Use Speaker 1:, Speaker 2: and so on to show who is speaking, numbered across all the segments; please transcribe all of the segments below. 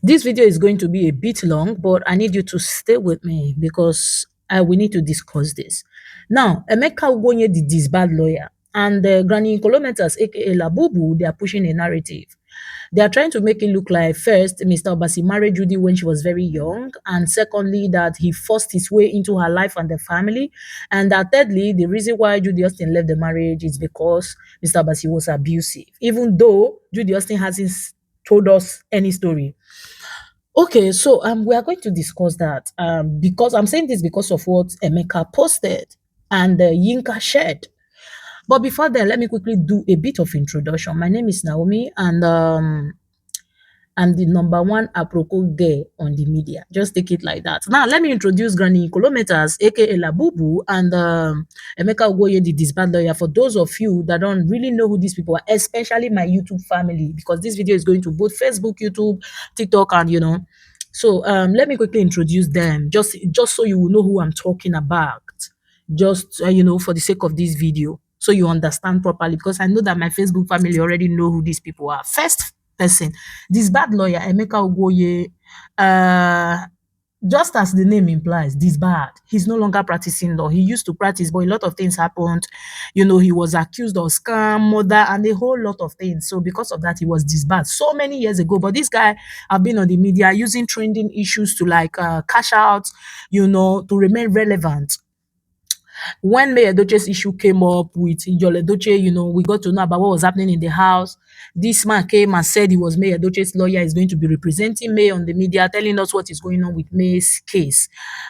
Speaker 1: This video is going to be a bit long, but I need you to stay with me because we need to discuss this. Now, Emeka Ugonye, the disbad lawyer, and Granny Kilometers, aka Labubu, they are pushing a narrative. They are trying to make it look like, first, Mr. Obasi married Judy when she was very young, and secondly, that he forced his way into her life and the family, and that thirdly, the reason why Judy Austin left the marriage is because Mr. Obasi was abusive, even though Judy Austin hasn't told us any story. Okay, so we are going to discuss that because I'm saying this because of what Emeka posted and Yinka shared. But before then, let me quickly do a bit of introduction. My name is Naomi, and I'm the number one aproko girl on the media. Just take it like that. Now, let me introduce Granny Kilometers, aka Labubu, and Emeka Ugoye, the disband lawyer. For those of you that don't really know who these people are, especially my YouTube family, because this video is going to both Facebook, YouTube, TikTok, and So let me quickly introduce them, just so you will know who I'm talking about. Just for the sake of this video, so you understand properly, because I know that my Facebook family already know who these people are. First person, this bad lawyer, Emeka Ugoye, just as the name implies, this bad. He's no longer practicing law. He used to practice, but a lot of things happened. He was accused of scam, murder, and a whole lot of things. So because of that, he was disbarred so many years ago. But this guy have been on the media using trending issues to cash out, to remain relevant. When Mayedochie's issue came up with Mayedochie, we got to know about what was happening in the house. This man came and said he was Mayedochie's lawyer, is going to be representing May on the media, telling us what is going on with May's case.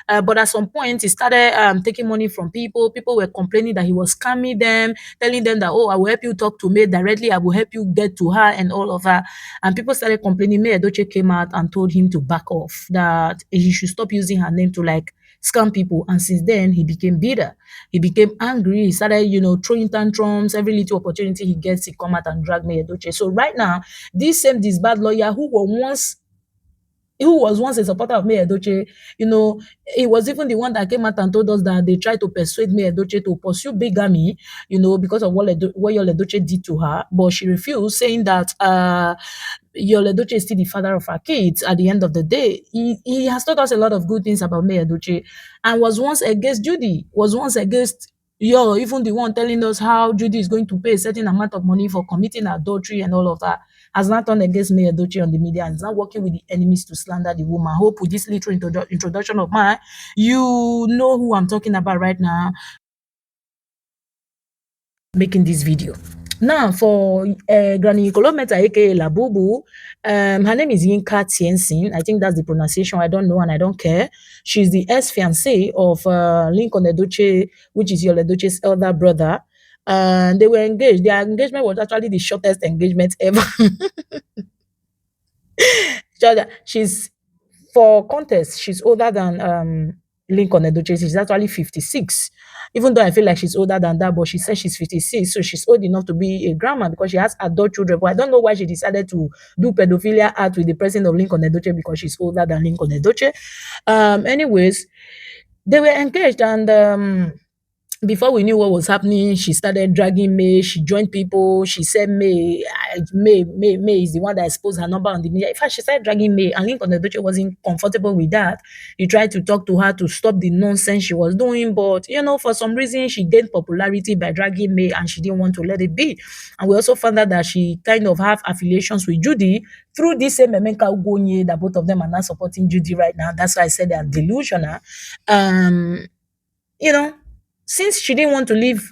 Speaker 1: But at some point, he started taking money from people. People were complaining that he was scamming them, telling them that, oh, I will help you talk to May directly, I will help you get to her and all of that. And people started complaining. Mayedochie came out and told him to back off, that he should stop using her name to scam people. And since then, he became bitter. He became angry. He started, throwing tantrums. Every little opportunity he gets, he come out and drag Mayedochie. So right now, this same disband lawyer who was once a supporter of Mayedochie, he was even the one that came out and told us that they tried to persuade Mayedochie to pursue bigamy, because of what Yul Edochie did to her. But she refused, saying that Yul Edochie is still the father of her kids. At the end of the day, he has told us a lot of good things about Mayedochie, and was once against Judy, was once against even the one telling us how Judy is going to pay a certain amount of money for committing adultery and all of that, has not turned against Mayedochie on the media and is now working with the enemies to slander the woman. Hope with this little introduction of mine, you know who I'm talking about right now, making this video. Now, for Granny Kilometer, aka Labubu, her name is Yinka Tiensin. I think that's the pronunciation. I don't know and I don't care. She's the ex-fiancée of Lincoln Edochie, which is Yul Edochie's elder brother. And they were engaged. Their engagement was actually the shortest engagement ever. She's, for context, she's older than Lincoln Edochie. She's actually 56. Even though I feel like she's older than that, but she says she's 56, so she's old enough to be a grandma because she has adult children. But I don't know why she decided to do pedophilia act with the president of Lincoln Edochie, because she's older than Lincoln Edochie. Anyways, they were engaged, and before we knew what was happening, she started dragging May. She joined people. She said May is the one that exposed her number on the media. In fact, she started dragging May, and Lincoln Edochie wasn't comfortable with that. He tried to talk to her to stop the nonsense she was doing, but for some reason, she gained popularity by dragging May, and she didn't want to let it be. And we also found out that she kind of have affiliations with Judy through this same Emeka Ugonye, that both of them are not supporting Judy right now. That's why I said they are delusional. You know, since she didn't want to leave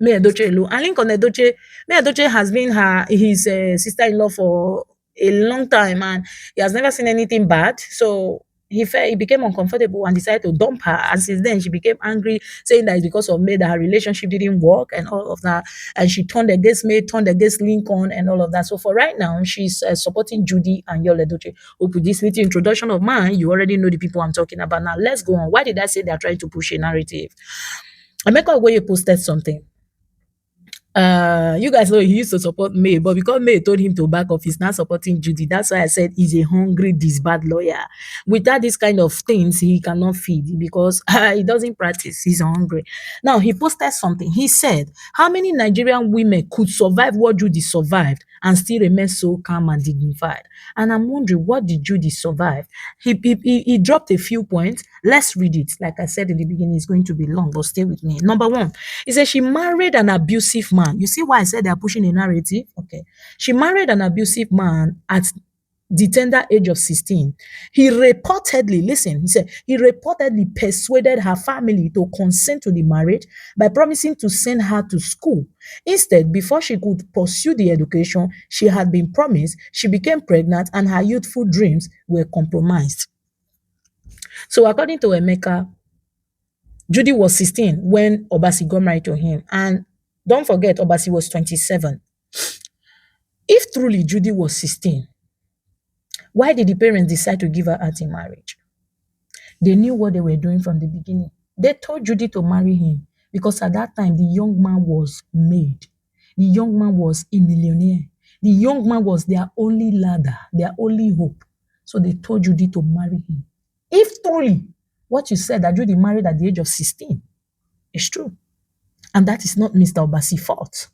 Speaker 1: Mayedochie alone, and Lincoln Edochie, Mayedochie has been his sister-in-law for a long time, and he has never seen anything bad. So he became uncomfortable and decided to dump her. And since then, she became angry, saying that it's because of May that her relationship didn't work and all of that. And she turned against May, turned against Lincoln, and all of that. So for right now, she's supporting Judy and Yul Edochie. Hope with this little introduction of mine, you already know the people I'm talking about. Now let's go on. Why did I say they're trying to push a narrative? Emeka Ogoye posted something. You guys know he used to support May, but because May told him to back off, he's not supporting Judy. That's why I said he's a hungry, disbad lawyer. Without this kind of things, he cannot feed because he doesn't practice. He's hungry. Now, he posted something. He said, how many Nigerian women could survive what Judy survived and still remain so calm and dignified. And I'm wondering, what did Judy survive? He dropped a few points. Let's read it. Like I said in the beginning, it's going to be long, but stay with me. Number one, he said she married an abusive man. You see why I said they're pushing a narrative? Okay. She married an abusive man at the tender age of 16. He reportedly, listen, he said, he reportedly persuaded her family to consent to the marriage by promising to send her to school. Instead, before she could pursue the education she had been promised, she became pregnant and her youthful dreams were compromised. So, according to Emeka, Judy was 16 when Obasi got married to him. And don't forget, Obasi was 27. If truly Judy was 16, why did the parents decide to give her out in marriage? They knew what they were doing from the beginning. They told Judy to marry him because at that time the young man was made. The young man was a millionaire. The young man was their only ladder, their only hope. So they told Judy to marry him. If truly what you said that Judy married at the age of 16 is true, and that is not Mr. Obasi's fault.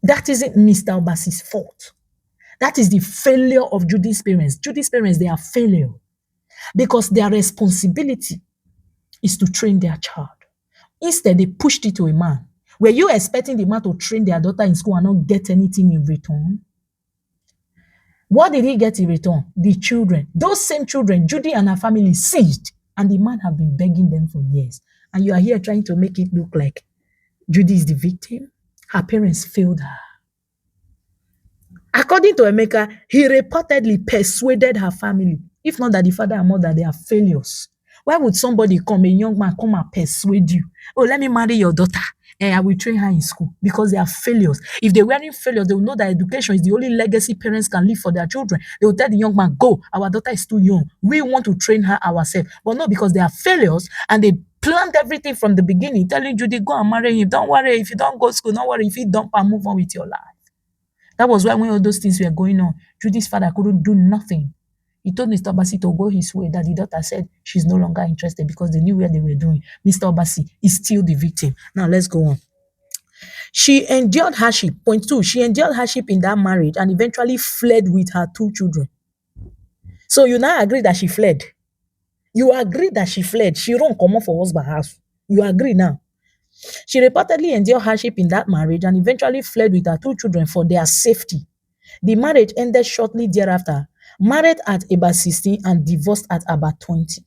Speaker 1: That isn't Mr. Obasi's fault. That is the failure of Judy's parents. Judy's parents, they are failure because their responsibility is to train their child. Instead, they pushed it to a man. Were you expecting the man to train their daughter in school and not get anything in return? What did he get in return? The children. Those same children, Judy and her family seized, and the man have been begging them for years. And you are here trying to make it look like Judy is the victim. Her parents failed her. According to Emeka, he reportedly persuaded her family. If not that the father and mother, they are failures. Why would somebody come, a young man, come and persuade you? Oh, let me marry your daughter and I will train her in school, because they are failures. If they weren't failures, they will know that education is the only legacy parents can leave for their children. They will tell the young man, go, our daughter is too young. We want to train her ourselves. But not because they are failures and they planned everything from the beginning, telling Judy, go and marry him. Don't worry, if you don't go to school, don't worry, if you don't, move on with your life. That was why when all those things were going on, Judy's father couldn't do nothing. He told Mr. Obasi to go his way, that the daughter said she's no longer interested because they knew where they were doing. Mr. Obasi is still the victim. Now let's go on. She endured hardship. Point two, she endured hardship in that marriage and eventually fled with her two children. So you now agree that she fled. You agree that she fled. She run come for husband house. You agree now. She reportedly endured hardship in that marriage and eventually fled with her two children for their safety. The marriage ended shortly thereafter, married at about 16 and divorced at about 20.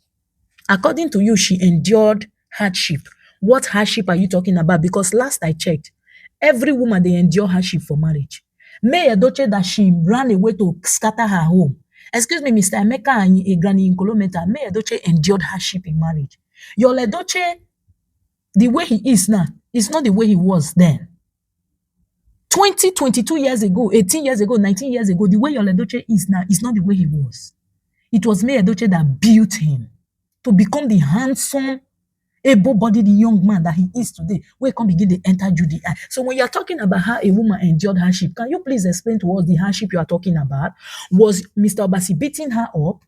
Speaker 1: According to you, she endured hardship. What hardship are you talking about? Because last I checked, every woman, they endure hardship for marriage. Mayedochie, that she ran away to scatter her home. Excuse me, Mr. Emeka and a granny in Kolometa, Mayedochie endured hardship in marriage. Your Edochie, the way he is now, is not the way he was then. 20, 22 years ago, 18 years ago, 19 years ago, the way your Edochie is now is not the way he was. It was Mayedochie that built him to become the handsome, able-bodied young man that he is today. Where can begin to enter Judy? So when you're talking about how a woman endured hardship, can you please explain to us the hardship you are talking about? Was Mr. Obasi beating her up?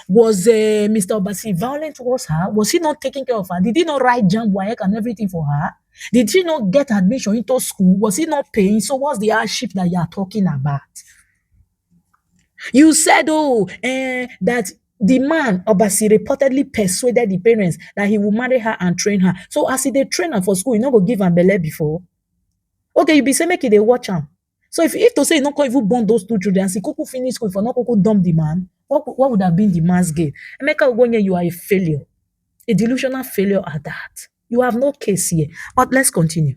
Speaker 1: Was Mr. Obasi violent towards her? Was he not taking care of her? Did he not write jam WAEC and everything for her? Did she not get admission into school? Was he not paying? So what's the hardship that you are talking about? You said, that the man, Obasi, reportedly persuaded the parents that he will marry her and train her. So as he they train her for school, you not go give her belly before. Okay, you be saying make it they watch him. So if to say you not even born those two children, and see Kuku finish school, if you not Kuku dump the man, what would have been the man's gain? Emeka Ogonye, you are a failure. A delusional failure at that. You have no case here. But let's continue.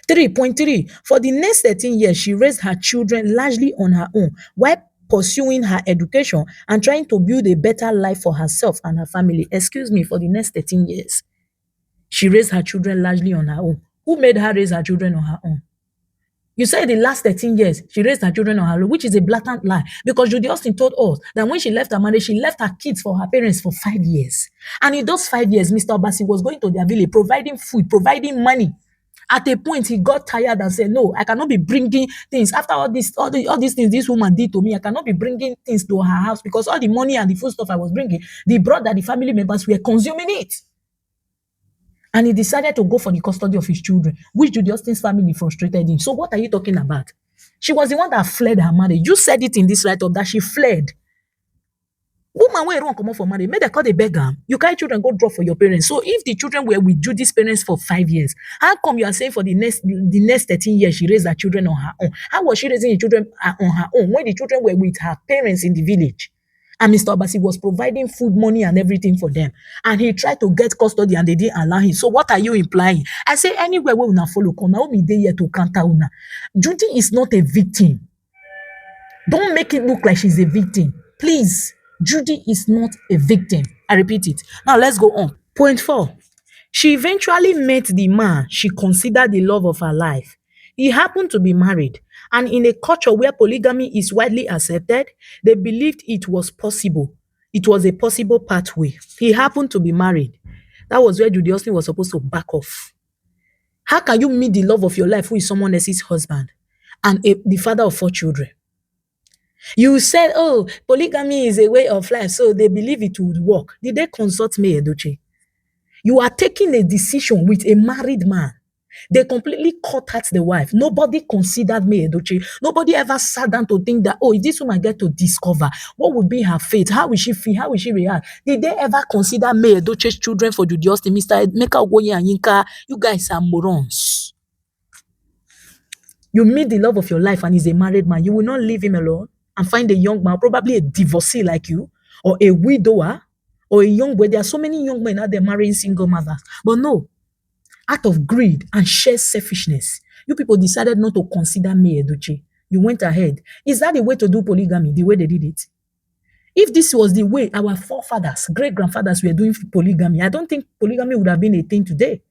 Speaker 1: 3.3. For the next 13 years, she raised her children largely on her own while pursuing her education and trying to build a better life for herself and her family. Excuse me, for the next 13 years, she raised her children largely on her own. Who made her raise her children on her own? You said the last 13 years, she raised her children on her own, which is a blatant lie. Because Judy Austin told us that when she left her marriage, she left her kids for her parents for 5 years. And in those 5 years, Mr. Obasi was going to their village, providing food, providing money. At a point, he got tired and said, no, I cannot be bringing things. After all these things this woman did to me, I cannot be bringing things to her house because all the money and the food stuff I was bringing, the brother, the family members were consuming it. And he decided to go for the custody of his children, which Judy Austin's family frustrated him. So what are you talking about? She was the one that fled her marriage. You said it in this write-up that she fled. Woman wey run comot for marriage, make dem call dey beg am. You carry children go drop for your parents. So if the children were with Judy's parents for 5 years, how come you are saying for the next 13 years she raised her children on her own? How was she raising the children on her own when the children were with her parents in the village? And Mr. Obasi was providing food, money, and everything for them. And he tried to get custody and they didn't allow him. So what are you implying? I say anywhere where una follow, Naomi dey here to counter una. Judy is not a victim. Don't make it look like she's a victim. Please, Judy is not a victim. I repeat it. Now let's go on. Point 4. She eventually met the man she considered the love of her life. He happened to be married, and in a culture where polygamy is widely accepted, they believed it was possible. It was a possible pathway. He happened to be married. That was where Judy Austin was supposed to back off. How can you meet the love of your life who is someone else's husband and the father of 4 children? You said, oh, polygamy is a way of life, so they believe it would work. Did they consult Mayedochie? You are taking a decision with a married man. They completely cut out the wife. Nobody considered Mayedochie. Nobody ever sat down to think that, oh, if this woman get to discover what would be her fate, how will she feel, how will she react? Did they ever consider Mayedochie's children for Judy Austin? Mr. Emeka Ogoye and Yinka, you guys are morons. You meet the love of your life and he's a married man. You will not leave him alone and find a young man, probably a divorcee like you, or a widower, or a young boy. There are so many young men out there marrying single mothers. But no, out of greed and sheer selfishness, you people decided not to consider Mayedochie. You went ahead. Is that the way to do polygamy, the way they did it? If this was the way our forefathers, great-grandfathers were doing polygamy, I don't think polygamy would have been a thing today.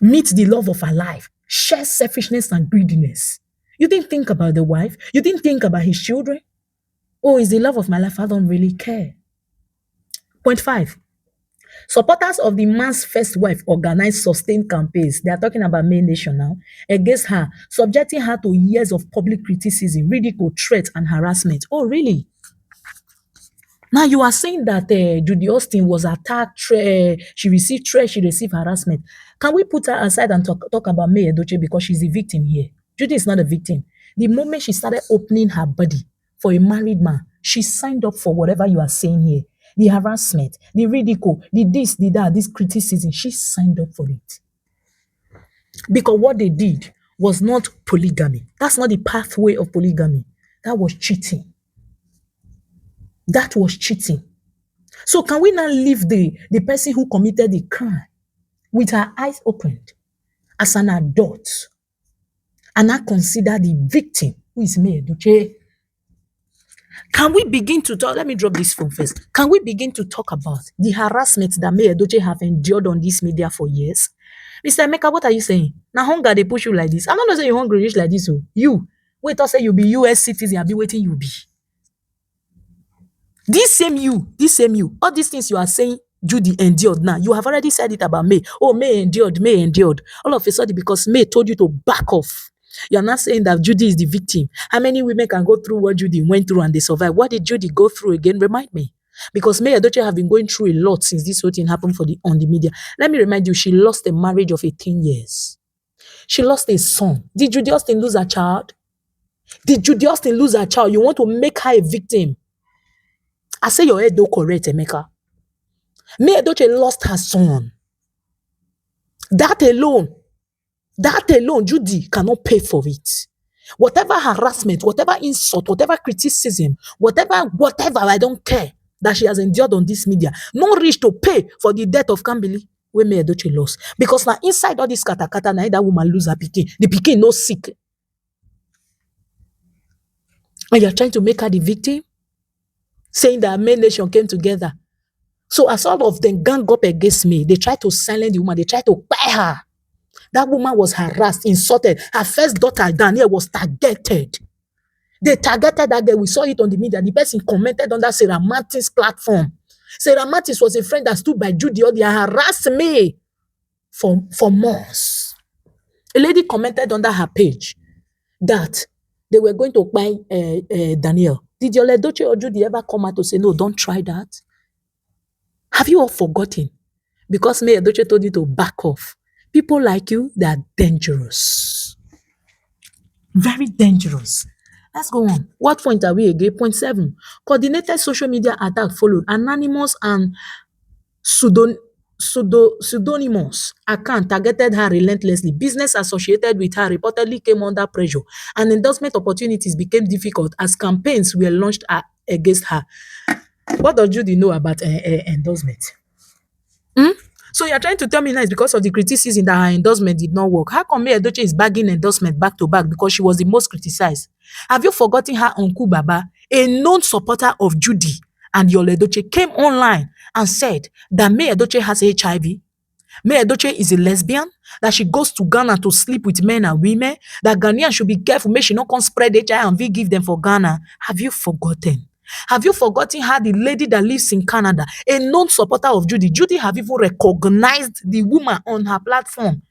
Speaker 1: Meet the love of her life, share selfishness and greediness. You didn't think about the wife. You didn't think about his children. Oh, it's the love of my life. I don't really care. Point 5. Supporters of the man's first wife organized sustained campaigns. They are talking about May Nation now. Against her, subjecting her to years of public criticism, ridicule, threats, and harassment. Oh, really? Now you are saying that Judy Austin was attacked, she received threats, she received harassment. Can we put her aside and talk about Mayedochie because she's the victim here? Judy is not a victim. The moment she started opening her body for a married man, she signed up for whatever you are saying here. The harassment, the ridicule, the this, the that, this criticism, she signed up for it. Because what they did was not polygamy. That's not the pathway of polygamy. That was cheating. That was cheating. So can we now leave the person who committed the crime with her eyes opened as an adult and now consider the victim, who is Mayedochie? Can we begin to talk? Let me drop this phone first. Can we begin to talk about the harassment that Mayedochie have endured on this media for years? Mr. Emeka, what are you saying? Now hunger, they push you like this. I'm not saying you're hungry rich like this. Oh. You, wait, I say you be US citizen, I'll be waiting you be. This same you, all these things you are saying, Judy endured now. You have already said it about May. Oh, May endured. All of a sudden, because May told you to back off. You're not saying that Judy is the victim. How many women can go through what Judy went through and they survived? What did Judy go through again? Remind me. Because Mayedochie have been going through a lot since this whole thing happened on the media. Let me remind you, she lost a marriage of 18 years. She lost a son. Did Judy Austin lose her child? Did Judy Austin lose her child? You want to make her a victim? I say your head don't correct, Emeka. Mayedochie lost her son. That alone, Judy cannot pay for it. Whatever harassment, whatever insult, whatever criticism, whatever, I don't care that she has endured on this media, no reach to pay for the death of Kambili where Mayedochie lost. Because now inside all this katakata, now that woman lose her pikin. The pikin no sick. And you're trying to make her the victim? Saying that May Nation came together. So as all of them gang up against me, they tried to silence the woman. They tried to buy her. That woman was harassed, insulted. Her first daughter, Danielle, was targeted. They targeted that girl. We saw it on the media. The person commented on that Sarah Martin's platform. Sarah Martin was a friend that stood by Judy. They harassed me for months. A lady commented under her page that they were going to buy Danielle. Did your Mayedochie or Judy ever come out to say, no, don't try that? Have you all forgotten? because Mayedochie told you to back off. People like you, they are dangerous. Very dangerous. Let's go on. What point are we again? Point 7. Coordinated social media attack followed. Anonymous and pseudon pseudonymous account targeted her relentlessly. Business associated with her reportedly came under pressure, and endorsement opportunities became difficult as campaigns were launched against her. What does Judy know about endorsement? So you're trying to tell me now it's because of the criticism that her endorsement did not work. How come Mayedochie is bagging endorsement back to back because she was the most criticized? Have you forgotten her uncle Baba, a known supporter of Judy and Mayedochie, came online and said that Mayedochie has HIV? Mayedochie is a lesbian, that she goes to Ghana to sleep with men and women, that Ghanaians should be careful, make she not come spread HIV and we give them for Ghana. Have you forgotten? Have you forgotten how the lady that lives in Canada, a known supporter of Judy, Judy have even recognized the woman on her platform,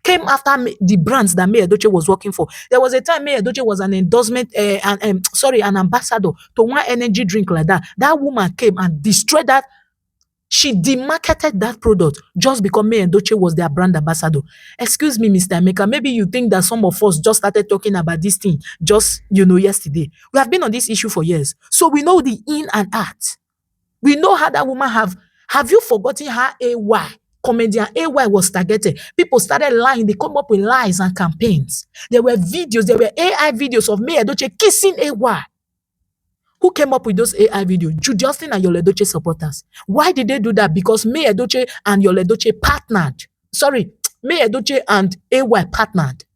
Speaker 1: came after the brands that Mayedochie was working for. There was a time Mayedochie was an endorsement, an ambassador to one energy drink like that. That woman came and destroyed that. She demarketed that product just because Mayedochie was their brand ambassador. Excuse me, Mr. Emeka, maybe you think that some of us just started talking about this thing just, yesterday. We have been on this issue for years. So we know the in and out. We know how that woman have you forgotten how AY, comedian AY was targeted? People started lying. They come up with lies and campaigns. There were videos, there were AI videos of Mayedochie kissing AY. Who came up with those AI videos? Justin and Mayedochie supporters. Why did they do that? Because Mayedochie and Mayedochie partnered. Sorry, Mayedochie and AY partnered.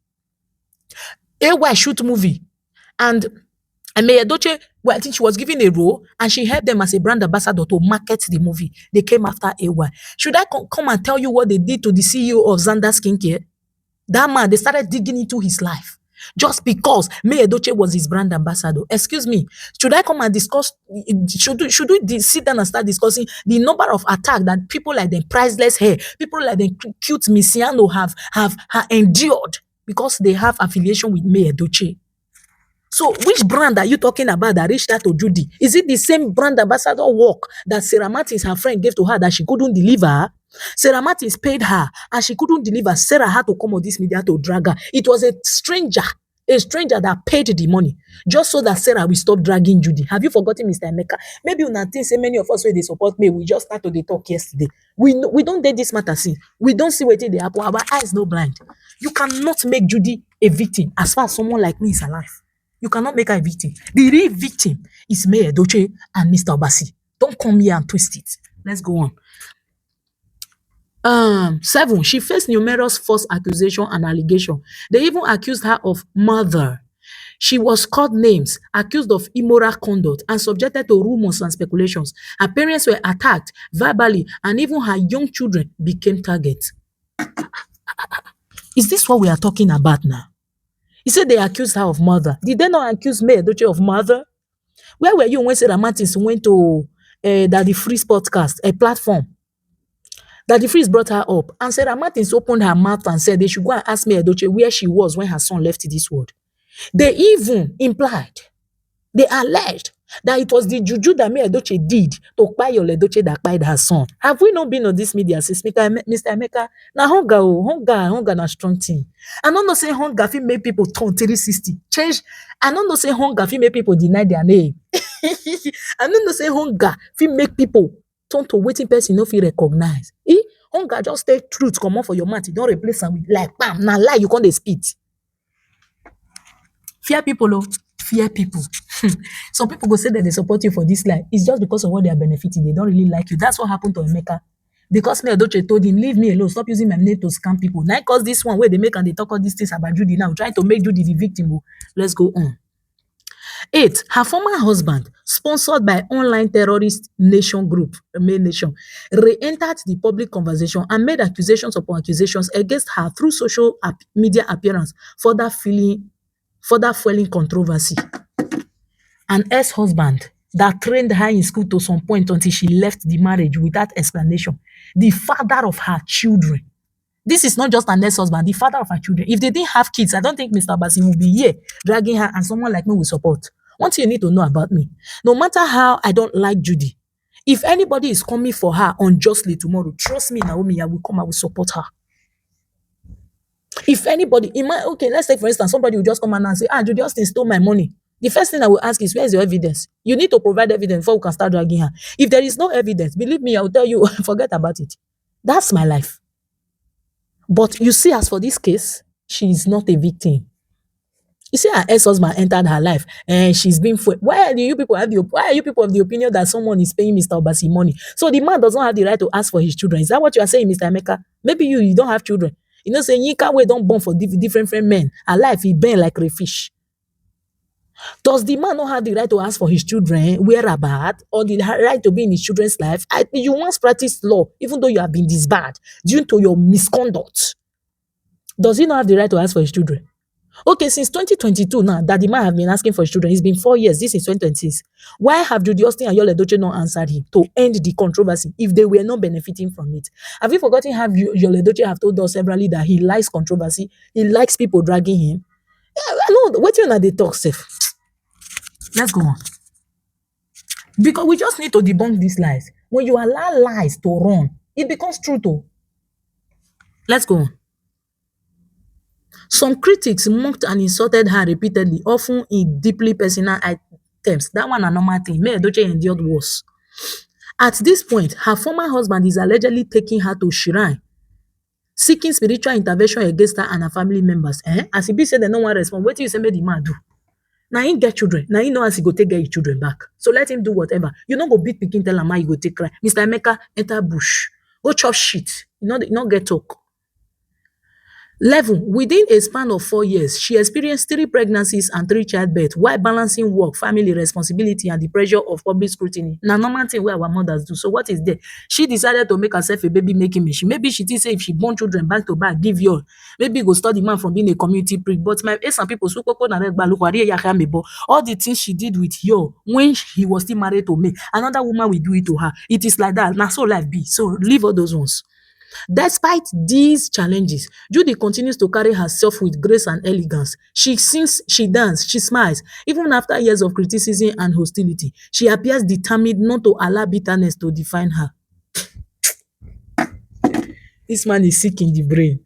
Speaker 1: AY shoot movie. And Mayedochie, well, I think she was given a role and she helped them as a brand ambassador to market the movie. They came after AY. Should I come and tell you what they did to the CEO of Zanda Skincare? That man, they started digging into his life. Just because Mayedochie was his brand ambassador. Excuse me, should I come and discuss, should we sit down and start discussing the number of attacks that people like them, priceless hair, people like them, cute Missiano have endured because they have affiliation with Mayedochie? So which brand are you talking about that reached out to Judy? Is it the same brand ambassador work that Sarah Martins, her friend, gave to her that she couldn't deliver? Sarah Martins paid her and she couldn't deliver. Sarah had to come on this media to drag her. It was a stranger that paid the money just so that Sarah will stop dragging Judy. Have you forgotten, Mr. Emeka? Maybe you not think say many of us where they support me, we just started to talk yesterday. We don't date this matter see. We don't see what they happen. Our eyes no blind. You cannot make Judy a victim as far as someone like me is alive. You cannot make her a victim. The real victim is Mayedochie and Mr. Obasi. Don't come here and twist it. Let's go on. 7. She faced numerous false accusations and allegations. They even accused her of murder. She was called names, accused of immoral conduct, and subjected to rumors and speculations. Her parents were attacked verbally, and even her young children became targets. Is this what we are talking about now? He said they accused her of murder. Did they not accuse Mayedochie of murder? Where were you when Sarah Martins went to Daddy Freeze podcast, a platform? Daddy Freeze brought her up, and Sarah Martins opened her mouth and said they should go and ask Mayedochie where she was when her son left this world. They even implied, they alleged that it was the juju that Mayedochie did to buy Mayedochie that buyed her son. Have we not been on this media since Mr. Emeka? Now hunger na strong thing. I don't know say hunger fit make people turn 360. Change. I don't know say hunger fit make people deny their name. I don't know say hunger fit make people turn to waiting person no fit recognize. Hunger just take truth come on for your mouth. You don't replace them with like bam. Now lie you can't spit. Fear people, oh, fear people. Some people go say that they support you for this lie. It's just because of what they are benefiting. They don't really like you. That's what happened to Emeka. Because Mayedochie told him, leave me alone. Stop using my name to scam people. Now, cause this one where they make and they talk all these things about Judy now, trying to make Judy the victim. Oh. Let's go on. 8. Her former husband, sponsored by online terrorist nation group, Main Nation, re-entered the public conversation and made accusations upon accusations against her through social media appearance, further fueling controversy. An ex-husband that trained her in school to some point until she left the marriage without explanation. The father of her children. This is not just an ex-husband, the father of her children. If they didn't have kids, I don't think Mr. Obasi will be here dragging her and someone like me will support. One thing you need to know about me, no matter how I don't like Judy, If anybody is coming for her unjustly tomorrow, trust me, Naomi, I will come, I will support her. If anybody, okay, let's say for instance, somebody will just come and say, Judy Austin stole my money. The first thing I will ask is, where's your evidence? You need to provide evidence before we can start dragging her. If there is no evidence, believe me, I will tell you, forget about it. That's my life. But you see, as for this case, she is not a victim. You see, her ex-husband entered her life and she's been why are you people of the opinion that someone is paying Mr. Obasi money? So the man doesn't have the right to ask for his children. Is that what you are saying, Mr. Emeka? Maybe you don't have children. You know, saying you can't wait, don't born for different men. Her life, he burn like a fish. Does the man not have the right to ask for his children whereabout or the right to be in his children's life? You once practiced law, even though you have been disbarred due to your misconduct. Does he not have the right to ask for his children? Okay, since 2022 now that the man have been asking for his children, it's been 4 years. This is 2026. Why have Judy Austin and Yul Edochie not answered him to end the controversy if they were not benefiting from it? Have you forgotten how Yul Edochie have told us severally that he likes controversy, he likes people dragging him? Yeah, I know, waiting on the talk safe. Let's go on. Because we just need to debunk these lies. When you allow lies to run, it becomes true too. Let's go on. Some critics mocked and insulted her repeatedly, often in deeply personal terms. That one a normal thing. Mayedochie endured worse. At this point, her former husband is allegedly taking her to shrine, seeking spiritual intervention against her and her family members. As he be said, they no one respond. What do you say make the man do? Now he get children. Now he know as he go take get his children back. So let him do whatever. You don't go beat pikin, tell him how you go take cry. Mr. Emeka, enter bush. Go chop shit. You not get talk. Level, within a span of 4 years, she experienced 3 pregnancies and 3 childbirths while balancing work, family responsibility, and the pressure of public scrutiny. Now, normal thing where our mothers do. So what is there? She decided to make herself a baby making machine. Maybe she did say if she born children back to back, give you. Maybe go study man from being a community priest. But my some people, all the things she did with you when he was still married to me, another woman will do it to her. It is like that. Now so life be. So leave all those ones. Despite these challenges, Judy continues to carry herself with grace and elegance. She sings, she dances, she smiles. Even after years of criticism and hostility, she appears determined not to allow bitterness to define her. This man is sick in the brain.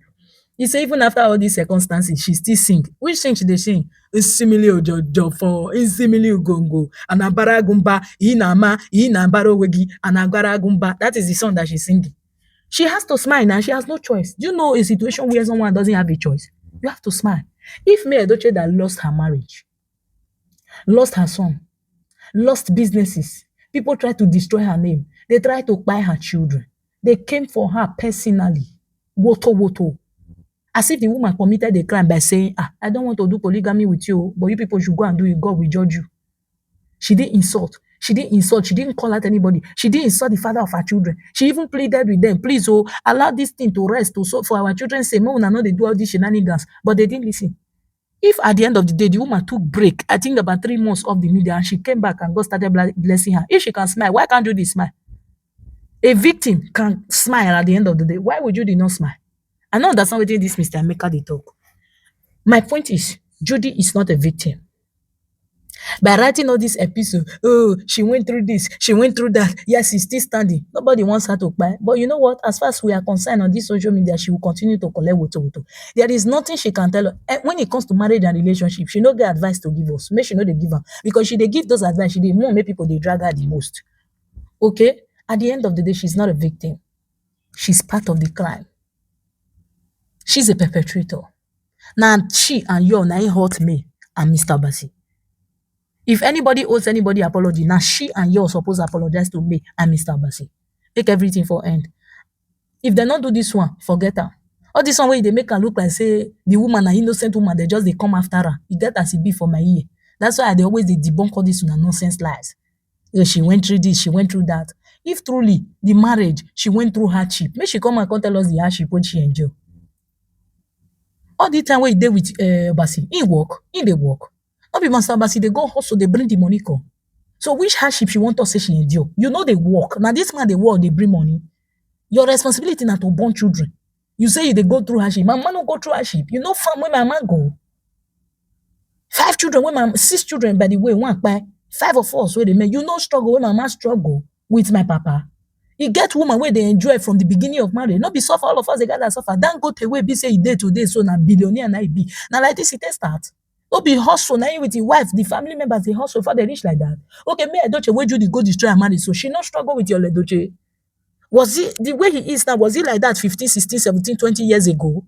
Speaker 1: He say even after all these circumstances, she still sing. Which sing she dey sing? Nsimili ojojo for nsimili ugongo anabara gumba inama inabaro wegi anagara gumba. That is the song that she's singing. She has to smile now. She has no choice. Do you know a situation where someone doesn't have a choice? You have to smile. If Mayedochie that lost her marriage, lost her son, lost businesses, people try to destroy her name. They try to buy her children. They came for her personally. Woto woto. As if the woman committed a crime by saying, I don't want to do polygamy with you, but you people should go and do it. God will judge you. She didn't insult. She didn't insult. She didn't call out anybody. She didn't insult the father of her children. She even pleaded with them, please, allow this thing to rest. So for our children say, no, no, they do all these shenanigans. But they didn't listen. If at the end of the day, the woman took break, I think about 3 months off the media, and she came back and God started blessing her. If she can smile, why can't Judy smile? A victim can smile at the end of the day. Why would Judy not smile? I know that's not what this Mr. Emeka they talk. My point is, Judy is not a victim. By writing all this episode, she went through this, she went through that. Yes, she's still standing. Nobody wants her to buy. But you know what? As far as we are concerned on this social media, she will continue to collect woto. There is nothing she can tell us. When it comes to marriage and relationship, she no get advice to give us. Make she know they give her. Because she they give those advice, she they more make people they drag her the most. Okay? At the end of the day, she's not a victim. She's part of the crime. She's a perpetrator. Now she and you now hurt me and Mr. Obasi. If anybody owes anybody apology, now she and you are supposed to apologize to me and Mr. Obasi. Make everything for end. If they not do this one, forget her. All this one way they make her look like say the woman an innocent woman, they come after her. You get as it be for my ear. That's why they always debunk all this nonsense lies. She went through this, she went through that. If truly the marriage, she went through hardship, may she come and tell us the hardship what she enjoy. All the time where you dey with Obasi, in work, in the work. Not be Master Obasi, they go hustle, they bring the money come. So which hardship she want us say she endure? You know they work. Now this man they work, they bring money. Your responsibility now to born children. You say they go through hardship. My man don't go through hardship. You know farm where my man go. 5 children, 6 children by the way, 1 by 5 of us where they make. You know struggle where my man struggle. with my papa. E get woman where they enjoy from the beginning of marriage. Not be suffer, all of us, they gather suffer. Don't go to way be say e dey today, so na billionaire na e be. Now like this, it start. No be hustle, now with your wife, the family members, they hustle for they reach like that. Okay, me, Edochie, where Judy go destroy her marriage, so she not struggle with your Edochie. Was he, the way he is now, was he like that 15, 16, 17, 20 years ago?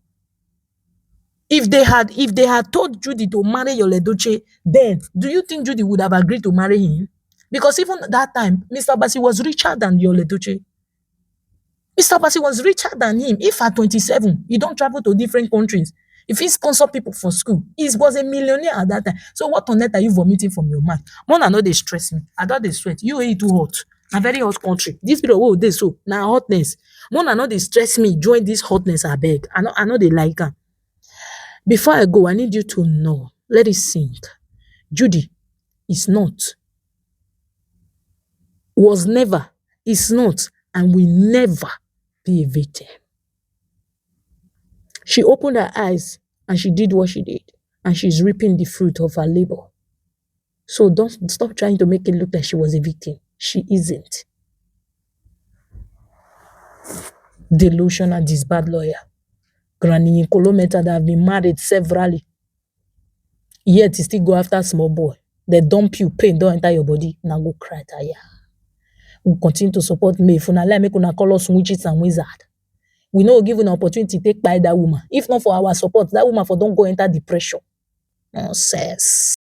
Speaker 1: If they had told Judy to marry your Edochie, then do you think Judy would have agreed to marry him? Because even that time, Mr. Basi was richer than your Edochie. Mr. Basi was richer than him. If at 27, he don't travel to different countries, if he sponsor people for school, he was a millionaire at that time. So what on earth are you vomiting from your mouth? Mona know they stress me. I don't they sweat. You ain't too hot. A very hot country. This period, oh, this so now hotness. Mona know they stress me. Join this hotness, I beg. I know they like her. Before I go, I need you to know. Let it sink. Judy is not, was never, is not, and will never be a victim. She opened her eyes and she did what she did, and she's reaping the fruit of her labor. So don't stop trying to make it look like she was a victim. She isn't. Delusional, this bad lawyer. Granny Kolometa that have been married severally. Yet you still go after small boy. They dump you, pain don't enter your body. Now go cry tire. We'll continue to support me. If una like, make una call us witches and wizard. We know give an opportunity to take by that woman. If not for our support, that woman for don't go enter depression. Nonsense.